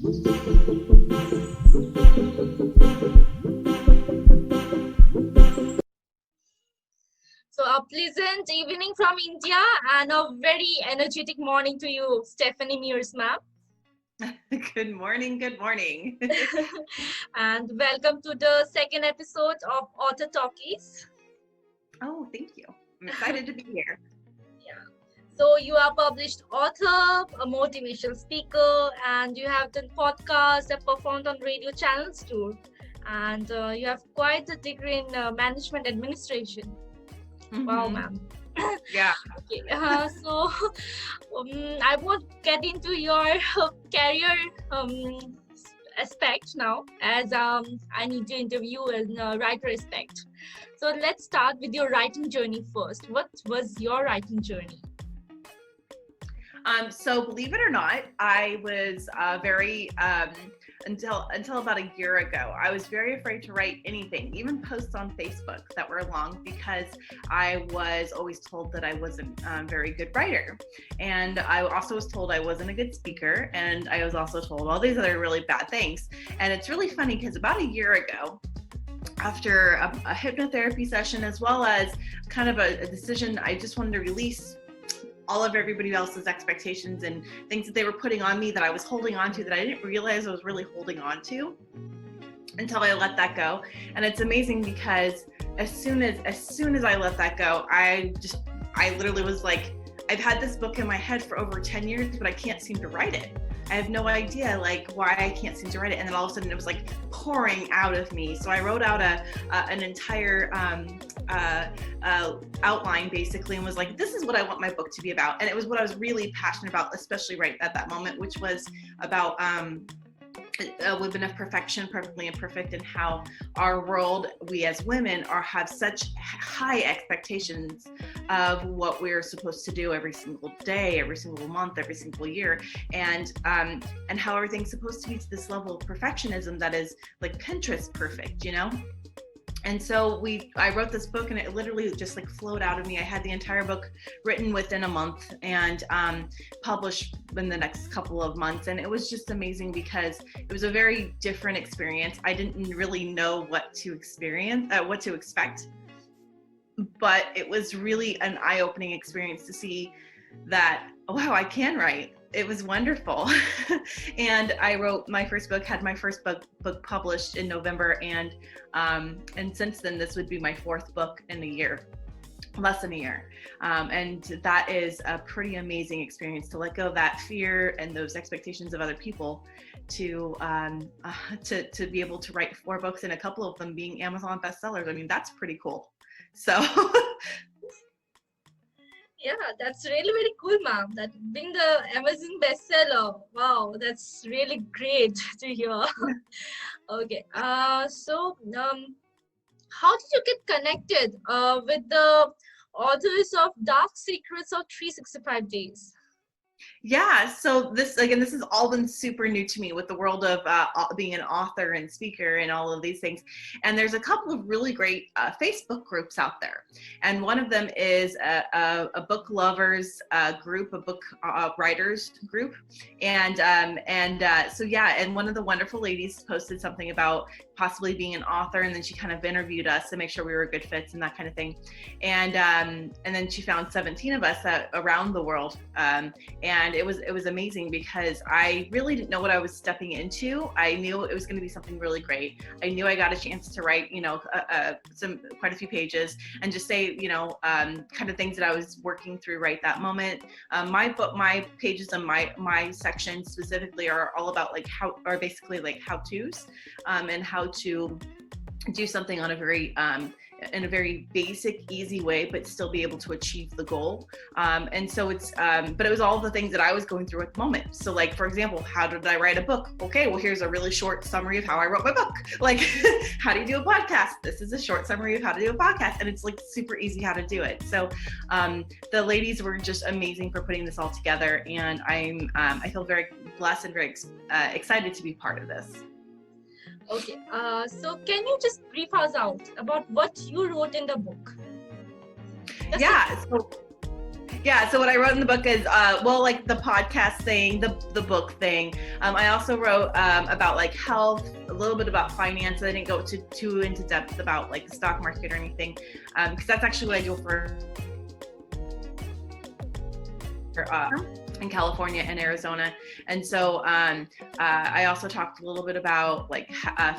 So, a pleasant evening from India and a very energetic morning to you, Stephanie Mearse, ma'am. Good morning. Good morning. And welcome to the second episode of Author Talkies. Oh, thank you. I'm excited to be here. Yeah. So, you are published author, a motivational speaker, and you have done podcasts and performed on radio channels too. And you have quite a degree in management administration. Wow, ma'am. Yeah. Okay, so I won't get into your career aspect now, as I need to interview in writer aspect. So let's start with your writing journey first. What was your writing journey? So believe it or not, I was very until about a year ago, I was very afraid to write anything, even posts on Facebook that were long, because I was always told that I wasn't a very good writer. And I also was told I wasn't a good speaker. And I was also told all these other really bad things. And it's really funny because about a year ago, after a hypnotherapy session, as well as kind of a decision, I just wanted to release all of everybody else's expectations and things that they were putting on me that I was holding on to that I didn't realize I was really holding on to until I let that go. And it's amazing because as soon as I let that go, I literally was like, I've had this book in my head for over 10 years, but I can't seem to write it. I have no idea like why I can't seem to write it. And then all of a sudden it was like pouring out of me. So I wrote out an entire outline basically and was like, this is what I want my book to be about. And it was what I was really passionate about, especially right at that moment, which was about women of perfection, perfectly imperfect, and how our world, we as women, have such high expectations of what we're supposed to do every single day, every single month, every single year, and how everything's supposed to be to this level of perfectionism that is like Pinterest perfect, you know? And so I wrote this book and it literally just like flowed out of me. I had the entire book written within a month and published in the next couple of months. And it was just amazing because it was a very different experience. I didn't really know what to expect, but it was really an eye-opening experience to see that, wow, I can write. It was wonderful. And I wrote my first book, had my first book published in November. And since then, this would be my fourth book in a year, less than a year. And that is a pretty amazing experience to let go of that fear and those expectations of other people to be able to write 4 books and a couple of them being Amazon bestsellers. I mean, that's pretty cool. So Yeah, that's really very cool, ma'am. That being the Amazon bestseller. Wow, that's really great to hear. Okay. So how did you get connected with the authors of Dark Secrets of 365 Days? yeah, so this has all been super new to me with the world of being an author and speaker and all of these things. And there's a couple of really great Facebook groups out there. And one of them is a book lovers group, a book writers group. And one of the wonderful ladies posted something about possibly being an author, and then she kind of interviewed us to make sure we were good fits and that kind of thing. And then she found 17 of us around the world. And it was amazing because I really didn't know what I was stepping into. I knew it was going to be something really great. I knew I got a chance to write, quite a few pages and just say, kind of things that I was working through right that moment. My pages and my section specifically are all about basically how-tos and how to do something on a very in a very basic, easy way, but still be able to achieve the goal. And so but it was all the things that I was going through at the moment. So like, for example, how did I write a book? Okay, well, here's a really short summary of how I wrote my book. Like, how do you do a podcast? This is a short summary of how to do a podcast. And it's like super easy how to do it. So the ladies were just amazing for putting this all together. And I feel very blessed and very excited to be part of this. Okay, so can you just brief us out about what you wrote in the book? Yeah, so what I wrote in the book is, like the podcast thing, the book thing. I also wrote about like health, a little bit about finance. I didn't go too into depth about like the stock market or anything, because that's actually what I do for in California and Arizona. And so I also talked a little bit about like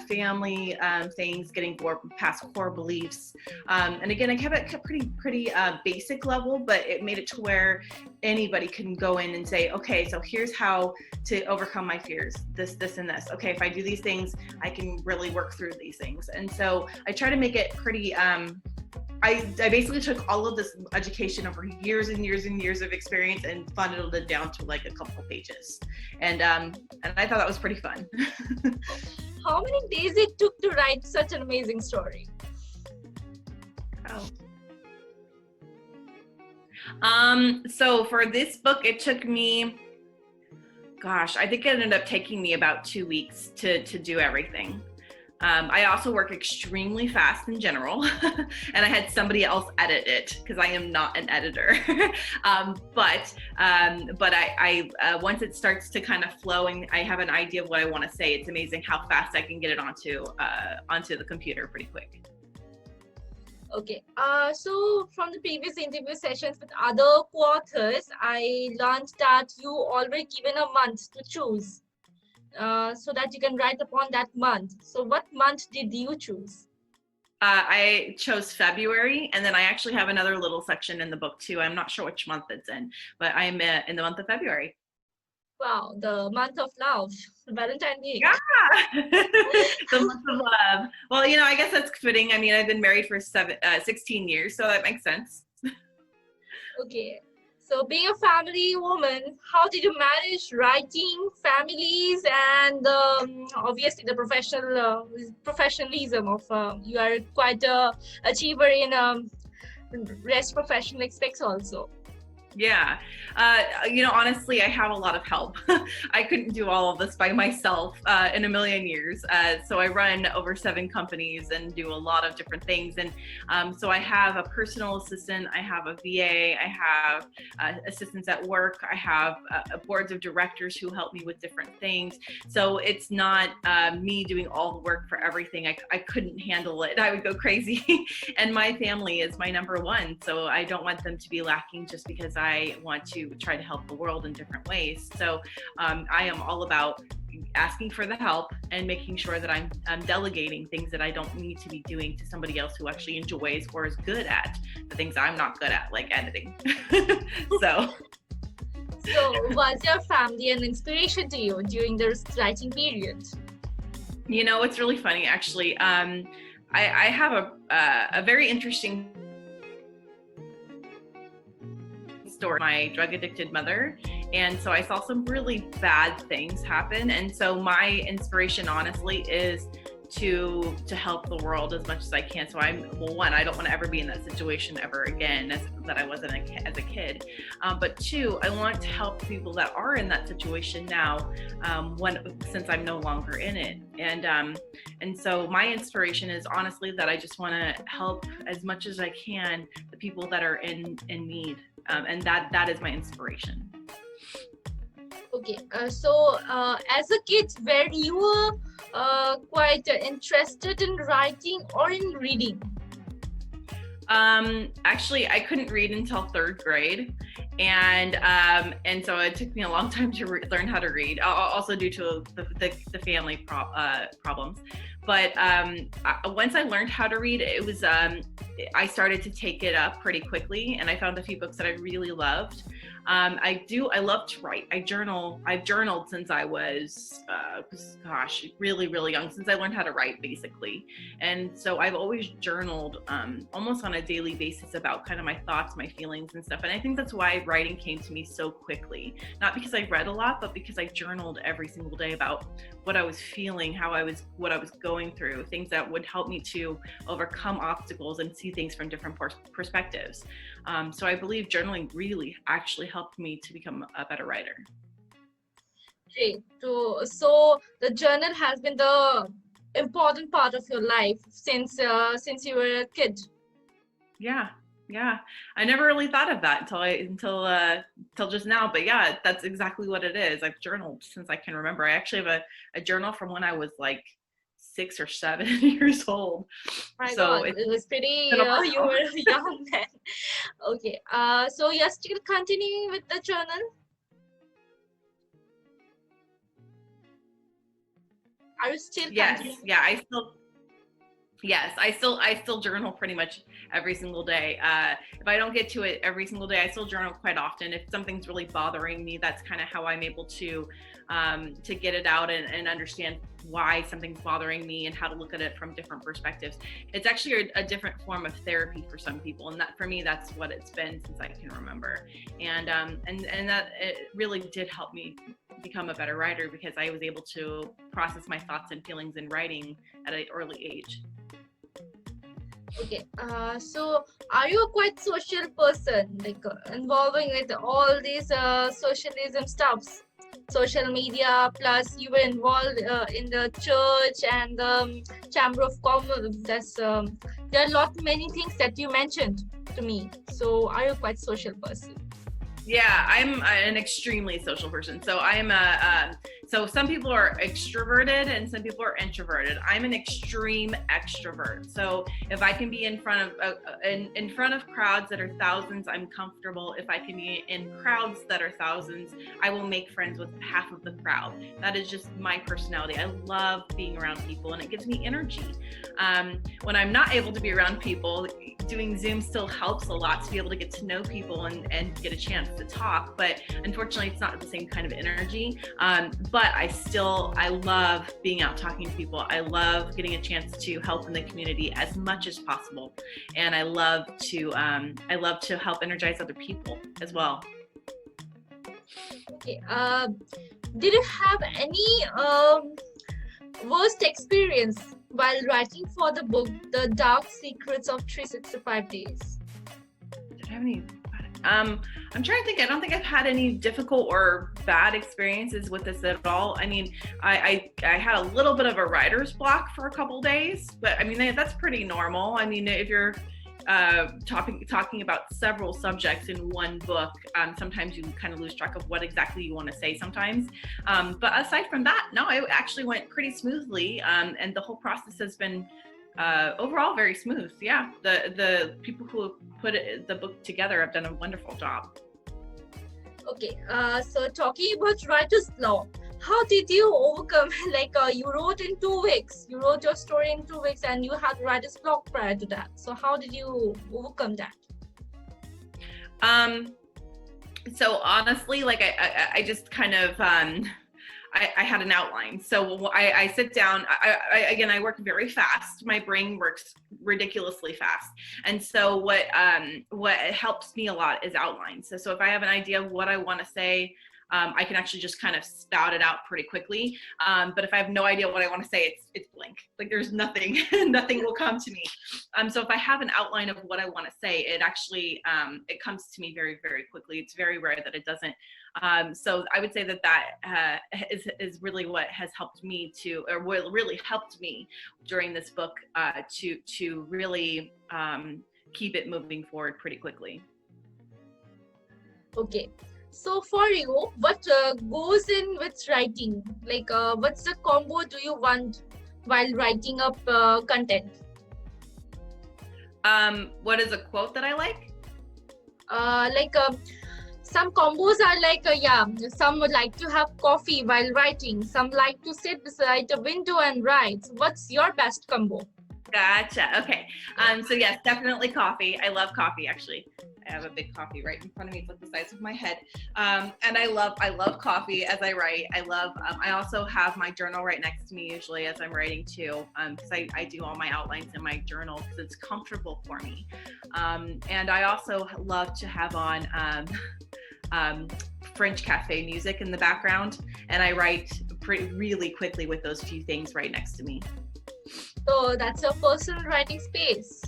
family things, getting past core beliefs. And again, I kept it pretty basic level, but it made it to where anybody can go in and say, okay, so here's how to overcome my fears, this, and this. Okay, if I do these things, I can really work through these things. And so I try to make it pretty, I basically took all of this education over years and years and years of experience and funneled it down to like a couple pages. And I thought that was pretty fun. How many days it took to write such an amazing story? So for this book, it took me, I think it ended up taking me about 2 weeks to do everything. I also work extremely fast in general, and I had somebody else edit it because I am not an editor. But I once it starts to kind of flow and I have an idea of what I want to say, it's amazing how fast I can get it onto the computer pretty quick. Okay, so from the previous interview sessions with other co-authors, I learned that you already given a month to choose. So that you can write upon that month. So what month did you choose? I chose February, and then I actually have another little section in the book too. I'm not sure which month it's in, but I'm in the month of February. Wow, the month of love, Valentine's Day. Yeah, the month of love. Well, I guess that's fitting. I mean, I've been married for 16 years, so that makes sense. Okay. So being a family woman, how did you manage writing, families, and obviously the professionalism of you are quite a achiever in rest professional aspects also. Yeah. Honestly, I have a lot of help. I couldn't do all of this by myself in a million years. So I run over 7 companies and do a lot of different things. And so I have a personal assistant, I have a VA, I have assistants at work, I have boards of directors who help me with different things. So it's not me doing all the work for everything. I couldn't handle it. I would go crazy. And my family is my number one. So I don't want them to be lacking just because I want to try to help the world in different ways. So I am all about asking for the help and making sure that I'm delegating things that I don't need to be doing to somebody else who actually enjoys or is good at the things I'm not good at, like editing. So was your family an inspiration to you during the writing period? It's really funny, actually. I have a very interesting story. My drug addicted mother, and so I saw some really bad things happen, and so my inspiration honestly is to help the world as much as I can. So I don't want to ever be in that situation ever again that I wasn't as a kid, but 2, I want to help people that are in that situation now, since I'm no longer in it. And so my inspiration is honestly that I just want to help as much as I can the people that are in need, and that is my inspiration. Okay, so as a kid, were you quite interested in writing or in reading? Actually, I couldn't read until 3rd grade, and so it took me a long time to learn how to read. Also due to the family problems. But once I learned how to read, it was I started to take it up pretty quickly, and I found a few books that I really loved. I love to write. I've journaled since I was, really, really young, since I learned how to write, basically. And so I've always journaled almost on a daily basis about kind of my thoughts, my feelings and stuff. And I think that's why writing came to me so quickly. Not because I read a lot, but because I journaled every single day about what I was feeling, what I was going through, things that would help me to overcome obstacles and see things from different perspectives. So I believe journaling really actually helped me to become a better writer. Great. So the journal has been the important part of your life since you were a kid. Yeah. Yeah, I never really thought of that until just now. But yeah, that's exactly what it is. I've journaled since I can remember. I actually have a journal from when I was like 6 or 7 years old. My So God, it's it was pretty, been a you while. were young then. Okay, so you're still continuing with the journal? Are you still Yes, continuing? yeah, I still journal pretty much every single day. If I don't get to it every single day, I still journal quite often. If something's really bothering me, that's kind of how I'm able to get it out and understand why something's bothering me and how to look at it from different perspectives. It's actually a different form of therapy for some people, and that for me, that's what it's been since I can remember. And that it really did help me become a better writer because I was able to process my thoughts and feelings in writing at an early age. Okay, so are you a quite social person, like involving with all these socialism stuffs, social media, plus you were involved in the church and the Chamber of Commerce. There are many things that you mentioned to me. So are you a quite social person? Yeah, I'm an extremely social person. So so some people are extroverted and some people are introverted. I'm an extreme extrovert. So if I can be in front of crowds that are thousands, I'm comfortable. If I can be in crowds that are thousands, I will make friends with half of the crowd. That is just my personality. I love being around people and it gives me energy. When I'm not able to be around people, doing Zoom still helps a lot to be able to get to know people and get a chance to talk, but unfortunately it's not the same kind of energy. But I love being out talking to people. I love getting a chance to help in the community as much as possible, and I love to help energize other people as well. Okay. Did you have any worst experience while writing for the book, The Dark Secrets of 365 Days? Did I have any? I'm trying to think. I don't think I've had any difficult or bad experiences with this at all. I mean, I had a little bit of a writer's block for a couple days, but I mean, that's pretty normal. I mean, if you're talking about several subjects in one book, sometimes you kind of lose track of what exactly you want to say sometimes. But aside from that, no, it actually went pretty smoothly, and the whole process has been overall very smooth. Yeah, the people who put the book together have done a wonderful job. Okay, so talking about writer's block, how did you overcome, like you wrote in 2 weeks, you wrote your story in 2 weeks and you had writer's block prior to that. So how did you overcome that? So honestly, like I just kind of, I had an outline. So I sit down, I work very fast. My brain works ridiculously fast. And so what helps me a lot is outlines. So if I have an idea of what I want to say, I can actually just kind of spout it out pretty quickly. But if I have no idea what I want to say, it's blank. Like there's nothing, nothing will come to me. So if I have an outline of what I want to say, it actually, it comes to me very, very quickly. It's very rare that it doesn't. So I would say that is really what has helped me or what really helped me during this book to really keep it moving forward pretty quickly. Okay. So for you, what goes in with writing? Like what's the combo do you want while writing up content? What is a quote that I like? Some combos are like, some would like to have coffee while writing. Some like to sit beside a window and write. What's your best combo? Gotcha. Okay. So yes, definitely coffee. I love coffee, actually. I have a big coffee right in front of me. It's like the size of my head. And I love coffee as I write. I also have my journal right next to me usually as I'm writing too, because I do all my outlines in my journal because it's comfortable for me. And I also love to have on French cafe music in the background, and I write really quickly with those few things right next to me. So that's your personal writing space.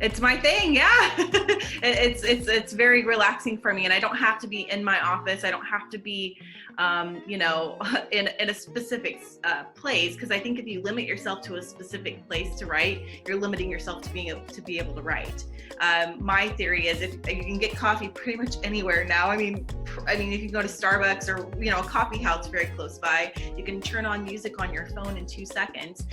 It's my thing, yeah. It's very relaxing for me, and I don't have to be in my office. I don't have to be, in a specific place, because I think if you limit yourself to a specific place to write, you're limiting yourself to be able to write. My theory is if you can get coffee pretty much anywhere now. I mean, you can go to Starbucks or a coffee house very close by. You can turn on music on your phone in 2 seconds.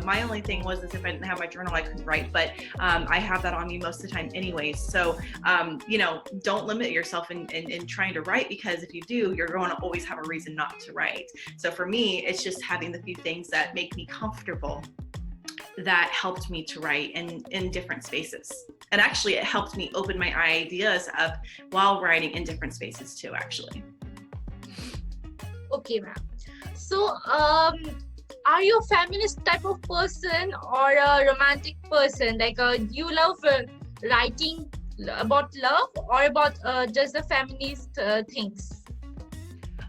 My only thing was if I didn't have my journal, I couldn't write, but I have that on me most of the time anyways. So, don't limit yourself in trying to write, because if you do, you're going to always have a reason not to write. So for me, it's just having the few things that make me comfortable that helped me to write in different spaces. And actually, it helped me open my ideas up while writing in different spaces too, actually. Okay, ma'am. So, are you a feminist type of person or a romantic person? Like, do you love writing about love or about just the feminist things?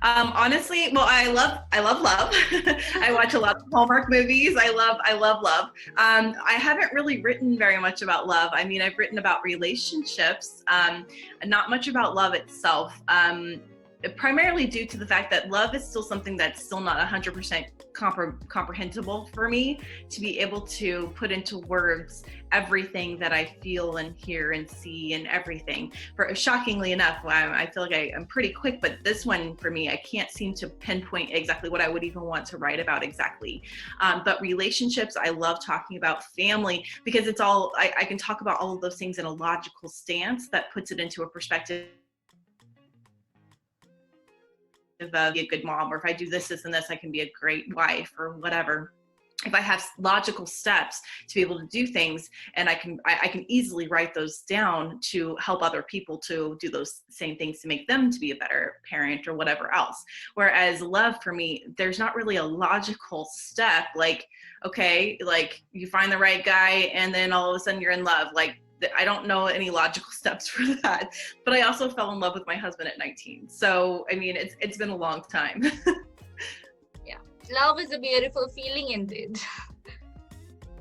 Honestly, well, I love love. I watch a lot of Hallmark movies. I love love. I haven't really written very much about love. I mean, I've written about relationships, not much about love itself. Primarily due to the fact that love is still something that's still not 100% comprehensible for me to be able to put into words everything that I feel and hear and see and everything. Shockingly enough, I feel like I'm pretty quick, but this one for me, I can't seem to pinpoint exactly what I would even want to write about exactly. But relationships, I love talking about. Family, because it's all, I can talk about all of those things in a logical stance that puts it into a perspective of be a good mom, or if I do this and this, I can be a great wife or whatever. If I have logical steps to be able to do things, and I can easily write those down to help other people to do those same things to make them to be a better parent or whatever else. Whereas love for me, there's not really a logical step, like, okay, like you find the right guy and then all of a sudden you're in love. Like, I don't know any logical steps for that, but I also fell in love with my husband at 19. So, I mean, it's been a long time. Yeah. Love is a beautiful feeling indeed.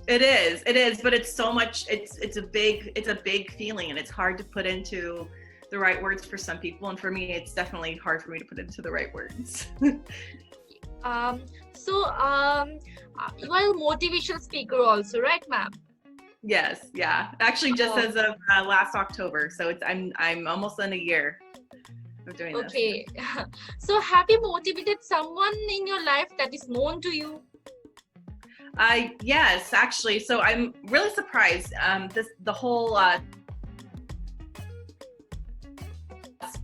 It is, but it's so much, it's a big feeling, and it's hard to put into the right words for some people. And for me, it's definitely hard for me to put into the right words. You are a motivational speaker also, right, ma'am? Yes, yeah. Actually, just as of last October, so I'm almost in a year of doing this. Okay. So have you motivated someone in your life that is known to you? Yes, actually. So I'm really surprised. The whole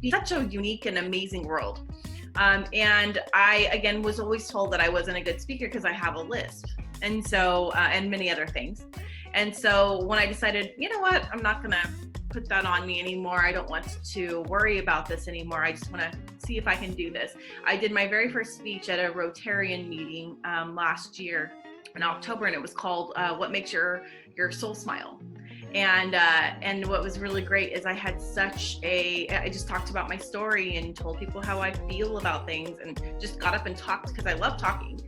such a unique and amazing world. And I, again, was always told that I wasn't a good speaker because I have a lisp, and so and many other things. And so when I decided, you know what, I'm not gonna put that on me anymore. I don't want to worry about this anymore. I just want to see if I can do this. I did my very first speech at a Rotarian meeting last year in October, and it was called "What Makes Your Soul Smile." And what was really great is I just talked about my story and told people how I feel about things, and just got up and talked because I love talking.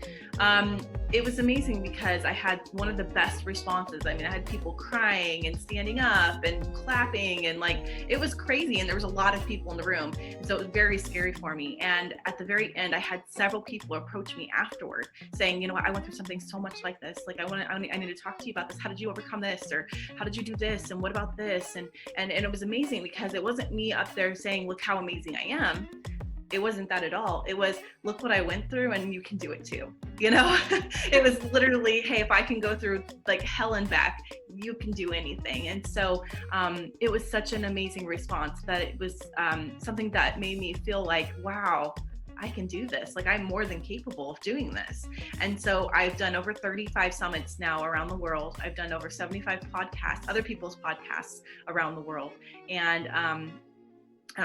It was amazing because I had one of the best responses. I mean, I had people crying and standing up and clapping, and like, it was crazy. And there was a lot of people in the room. And so it was very scary for me. And at the very end, I had several people approach me afterward saying, you know what, I went through something so much like this. Like, I need to talk to you about this. How did you overcome this? Or how did you do this? And what about this? And it was amazing because it wasn't me up there saying, look how amazing I am. It wasn't that at all. It was, look what I went through and you can do it too. You know, it was literally, hey, if I can go through like hell and back, you can do anything. And so it was such an amazing response that it was something that made me feel like, wow, I can do this. Like, I'm more than capable of doing this. And so I've done over 35 summits now around the world. I've done over 75 podcasts, other people's podcasts around the world. And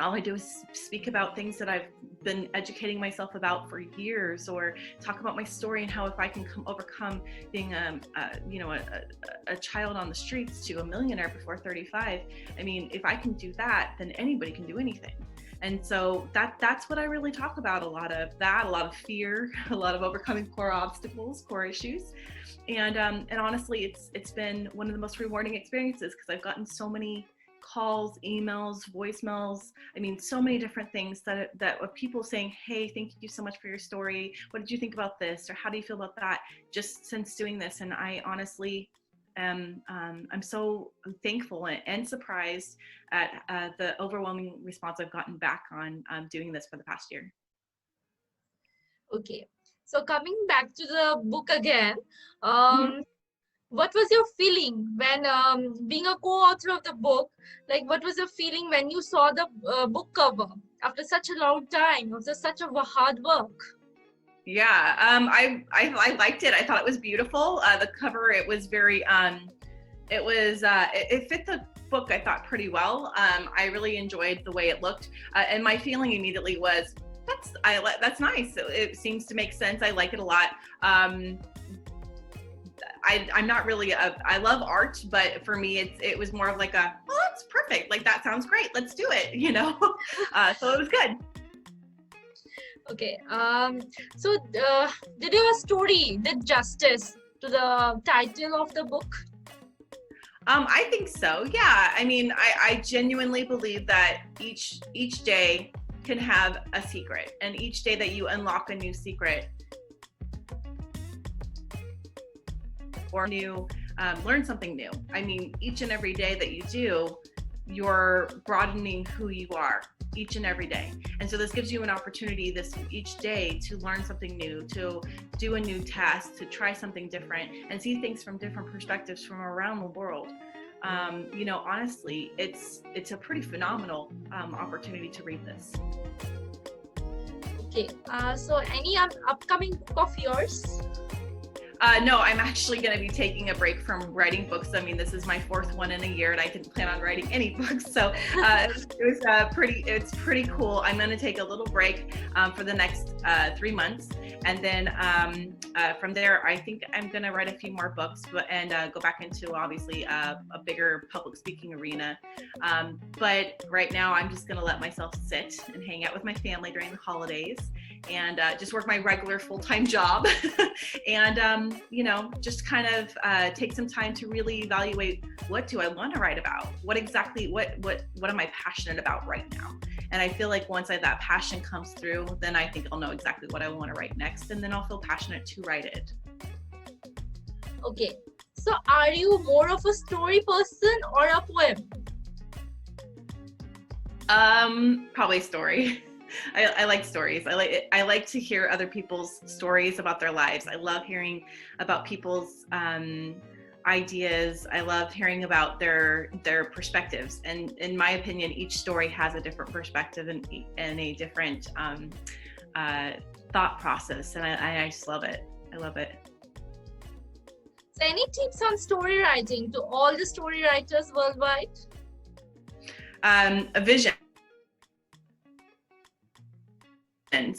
all I do is speak about things that I've been educating myself about for years, or talk about my story and how if I can overcome being a child on the streets to a millionaire before 35. I mean, if I can do that, then anybody can do anything. And so that's what I really talk about, a lot of fear, a lot of overcoming core obstacles, core issues. And honestly, it's been one of the most rewarding experiences, because I've gotten so many calls, emails, voicemails. I mean, so many different things that of people saying, hey, thank you so much for your story. What did you think about this? Or how do you feel about that? Just since doing this. And I honestly I'm so thankful and surprised at the overwhelming response I've gotten back on doing this for the past year. Okay. So coming back to the book again, Mm-hmm. what was your feeling when being a co-author of the book? Like, what was your feeling when you saw the book cover after such a long time, after such a hard work? Yeah, I liked it. I thought it was beautiful. The cover, it was very it fit the book, I thought, pretty well. I really enjoyed the way it looked, and my feeling immediately was that's nice. It seems to make sense. I like it a lot. I'm not really I love art, but for me it was more of like that's perfect, like that sounds great, let's do it, so it was good. Okay. So did your story did justice to the title of the book? I think so, yeah. I mean, I genuinely believe that each day can have a secret, and each day that you unlock a new secret or learn something new. I mean, each and every day that you do, you're broadening who you are each and every day. And so this gives you an opportunity each day to learn something new, to do a new task, to try something different, and see things from different perspectives from around the world. Honestly, it's a pretty phenomenal opportunity to read this. Okay. So any upcoming book of yours? No, I'm actually going to be taking a break from writing books. I mean, this is my 4th one in a year, and I didn't plan on writing any books. So it's pretty cool. I'm going to take a little break for the next 3 months. And then from there, I think I'm going to write a few more books and go back into, obviously, a bigger public speaking arena. But right now, I'm just going to let myself sit and hang out with my family during the holidays, and just work my regular full-time job. And just kind of take some time to really evaluate, what do I want to write about? What am I passionate about right now? And I feel like once that passion comes through, then I think I'll know exactly what I want to write next, and then I'll feel passionate to write it. Okay. So are you more of a story person or a poem? Probably story. I like stories. I like to hear other people's stories about their lives. I love hearing about people's ideas. I love hearing about their perspectives. And in my opinion, each story has a different perspective and a different thought process. And I just love it. I love it. So any tips on story writing to all the story writers worldwide? A vision.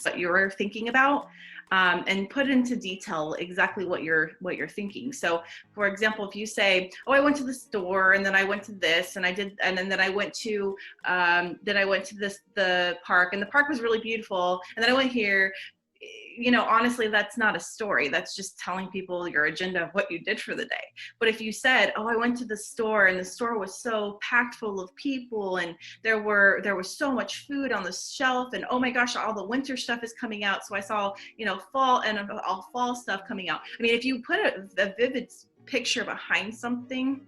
What you're thinking about, and put into detail exactly what you're thinking. So for example, if you say, oh, I went to the store, and then I went to this, and I did, and then I went to the park, and the park was really beautiful, and then I went here, honestly, that's not a story. That's just telling people your agenda of what you did for the day. But if you said, oh, I went to the store, and the store was so packed full of people, and there was so much food on the shelf, and oh my gosh, all the winter stuff is coming out. So I saw, fall and all fall stuff coming out. I mean, if you put a vivid picture behind something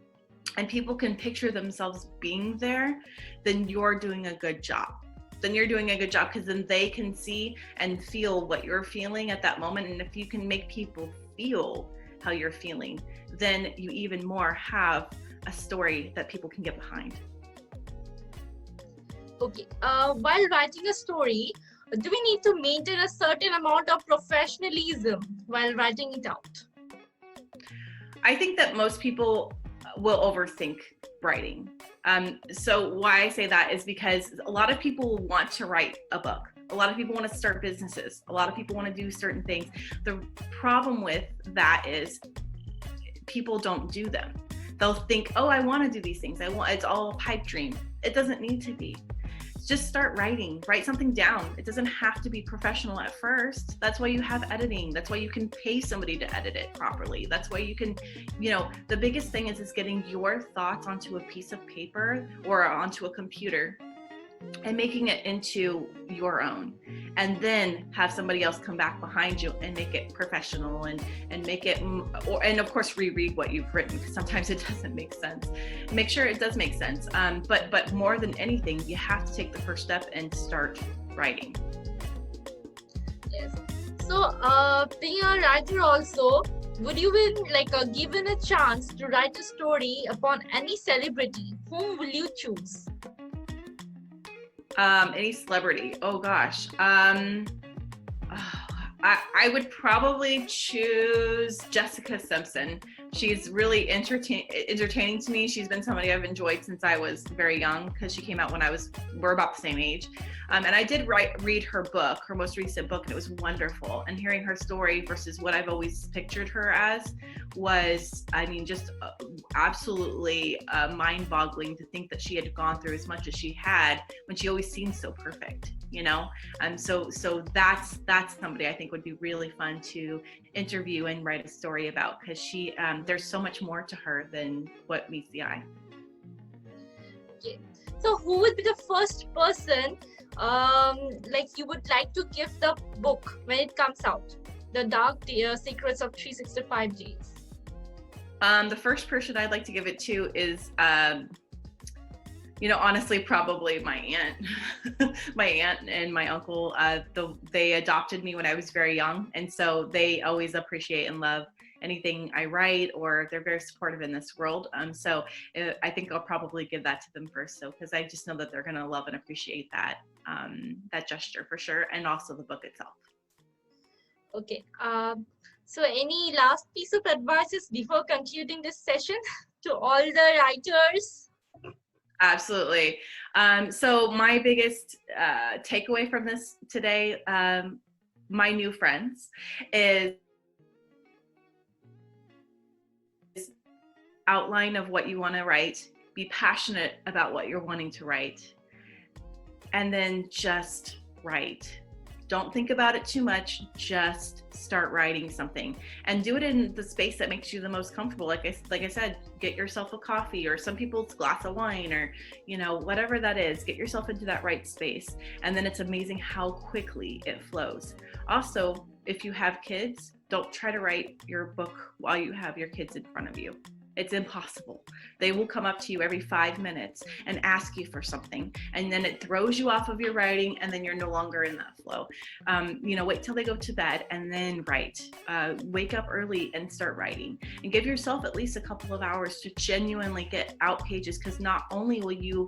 and people can picture themselves being there, then you're doing a good job. Because then they can see and feel what you're feeling at that moment. And if you can make people feel how you're feeling, then you even more have a story that people can get behind. Okay. While writing a story, do we need to maintain a certain amount of professionalism while writing it out? I think that most people will overthink writing. So why I say that is because a lot of people want to write a book. A lot of people want to start businesses. A lot of people want to do certain things. The problem with that is people don't do them. They'll think, oh, I want to do these things. It's all a pipe dream. It doesn't need to be. just start writing, write something down. It doesn't have to be professional at first. That's why you have editing. That's why you can pay somebody to edit it properly. That's why you can, the biggest thing is getting your thoughts onto a piece of paper or onto a computer and making it into your own, and then have somebody else come back behind you and make it professional and make it, and of course reread what you've written, because sometimes it doesn't make sense. Make sure it does make sense, but more than anything, you have to take the first step and start writing. Yes. So being a writer also, would you be given a chance to write a story upon any celebrity, whom will you choose? Any celebrity? Oh gosh. I would probably choose Jessica Simpson. She's really entertaining to me. She's been somebody I've enjoyed since I was very young, because she came out when we're about the same age. And I did read her book, her most recent book, and it was wonderful. And hearing her story versus what I've always pictured her as was, just absolutely mind-boggling to think that she had gone through as much as she had when she always seemed so perfect, And so that's somebody I think would be really fun to interview and write a story about, because she there's so much more to her than what meets the eye. Okay. So who would be the first person you would like to gift the book when it comes out, The Dark Secrets of 365 Days? The first person I'd like to give it to is honestly, probably my aunt. My aunt and my uncle, they adopted me when I was very young, and so they always appreciate and love anything I write, or they're very supportive in this world. So I think I'll probably give that to them first, because I just know that they're going to love and appreciate that gesture for sure, and also the book itself. Okay. So any last piece of advice before concluding this session to all the writers? Absolutely. So my biggest takeaway from this today, my new friends, is outline of what you want to write, be passionate about what you're wanting to write, and then just write. Don't think about it too much, just start writing something, and do it in the space that makes you the most comfortable. Like I said, get yourself a coffee, or some people's glass of wine, or whatever that is. Get yourself into that right space, and then it's amazing how quickly it flows. Also, if you have kids, don't try to write your book while you have your kids in front of you. It's impossible. They will come up to you every 5 minutes and ask you for something, and then it throws you off of your writing, and then you're no longer in that flow. Wait till they go to bed and then write. Wake up early and start writing, and give yourself at least a couple of hours to genuinely get out pages, because not only will you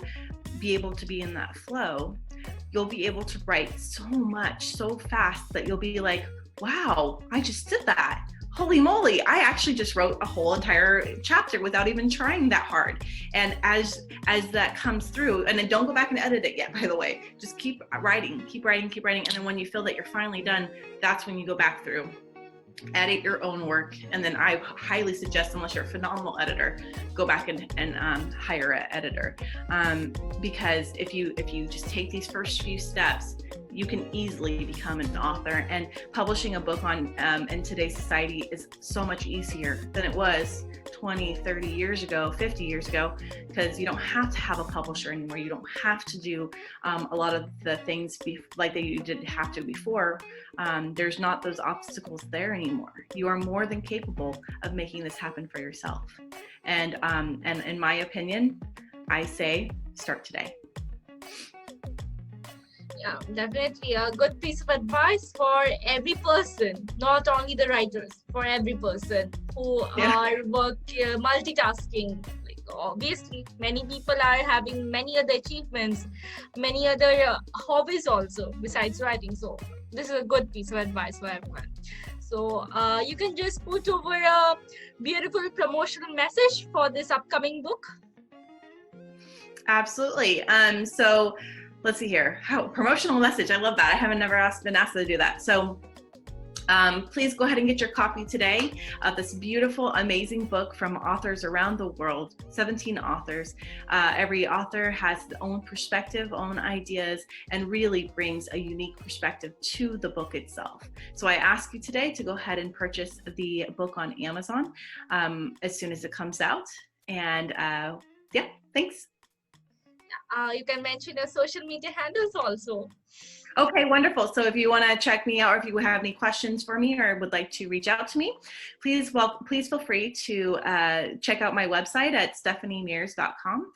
be able to be in that flow, you'll be able to write so much so fast that you'll be like, wow, I just did that. Holy moly, I actually just wrote a whole entire chapter without even trying that hard. And as that comes through, and then don't go back and edit it yet, by the way, just keep writing. And then when you feel that you're finally done, that's when you go back through, edit your own work. And then I highly suggest, unless you're a phenomenal editor, go back and hire an editor. Because if you just take these first few steps, you can easily become an author. And publishing a book in today's society is so much easier than it was 20, 30 years ago, 50 years ago, because you don't have to have a publisher anymore. You don't have to do a lot of the things like that you didn't have to before. There's not those obstacles there anymore. You are more than capable of making this happen for yourself. And in my opinion, I say start today. Yeah, definitely a good piece of advice for every person, not only the writers, for every person who are multitasking. Like, obviously, many people are having many other achievements, many other hobbies also besides writing. So this is a good piece of advice for everyone. So you can just put over a beautiful promotional message for this upcoming book. Absolutely. So let's see here. Promotional message. I love that. I haven't never been asked to do that. So Please go ahead and get your copy today of this beautiful, amazing book from authors around the world, 17 authors. Every author has their own perspective, own ideas, and really brings a unique perspective to the book itself. So I ask you today to go ahead and purchase the book on Amazon as soon as it comes out. And yeah, thanks. You can mention your social media handles also. Okay, wonderful. So if you want to check me out, or if you have any questions for me or would like to reach out to me, please feel free to check out my website at stephaniemearse.com.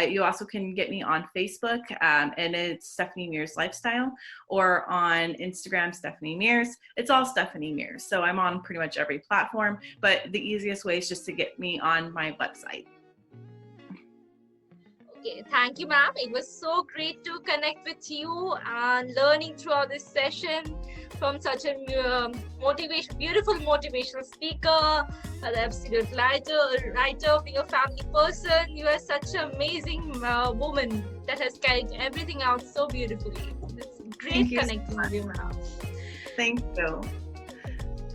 You also can get me on Facebook, and it's Stephanie Mearse Lifestyle, or on Instagram, Stephanie Mearse. It's all Stephanie Mearse. So I'm on pretty much every platform, but the easiest way is just to get me on my website. Okay, thank you, ma'am. It was so great to connect with you and learning throughout this session from such a beautiful motivational speaker, an absolute writer, being a family person. You are such an amazing woman that has carried everything out so beautifully. It's great connecting with you, ma'am. Thank you.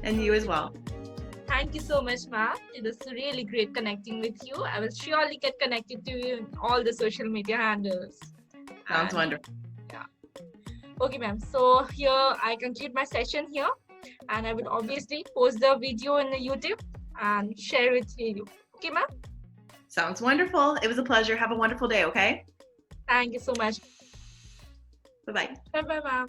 And you as well. Thank you so much, ma'am. It was really great connecting with you. I will surely get connected to you in all the social media handles. Sounds wonderful. Yeah. Okay, ma'am. So here I conclude my session here, and I will obviously post the video in the YouTube and share it with you. Okay, ma'am? Sounds wonderful. It was a pleasure. Have a wonderful day, okay? Thank you so much. Bye-bye. Bye-bye, ma'am.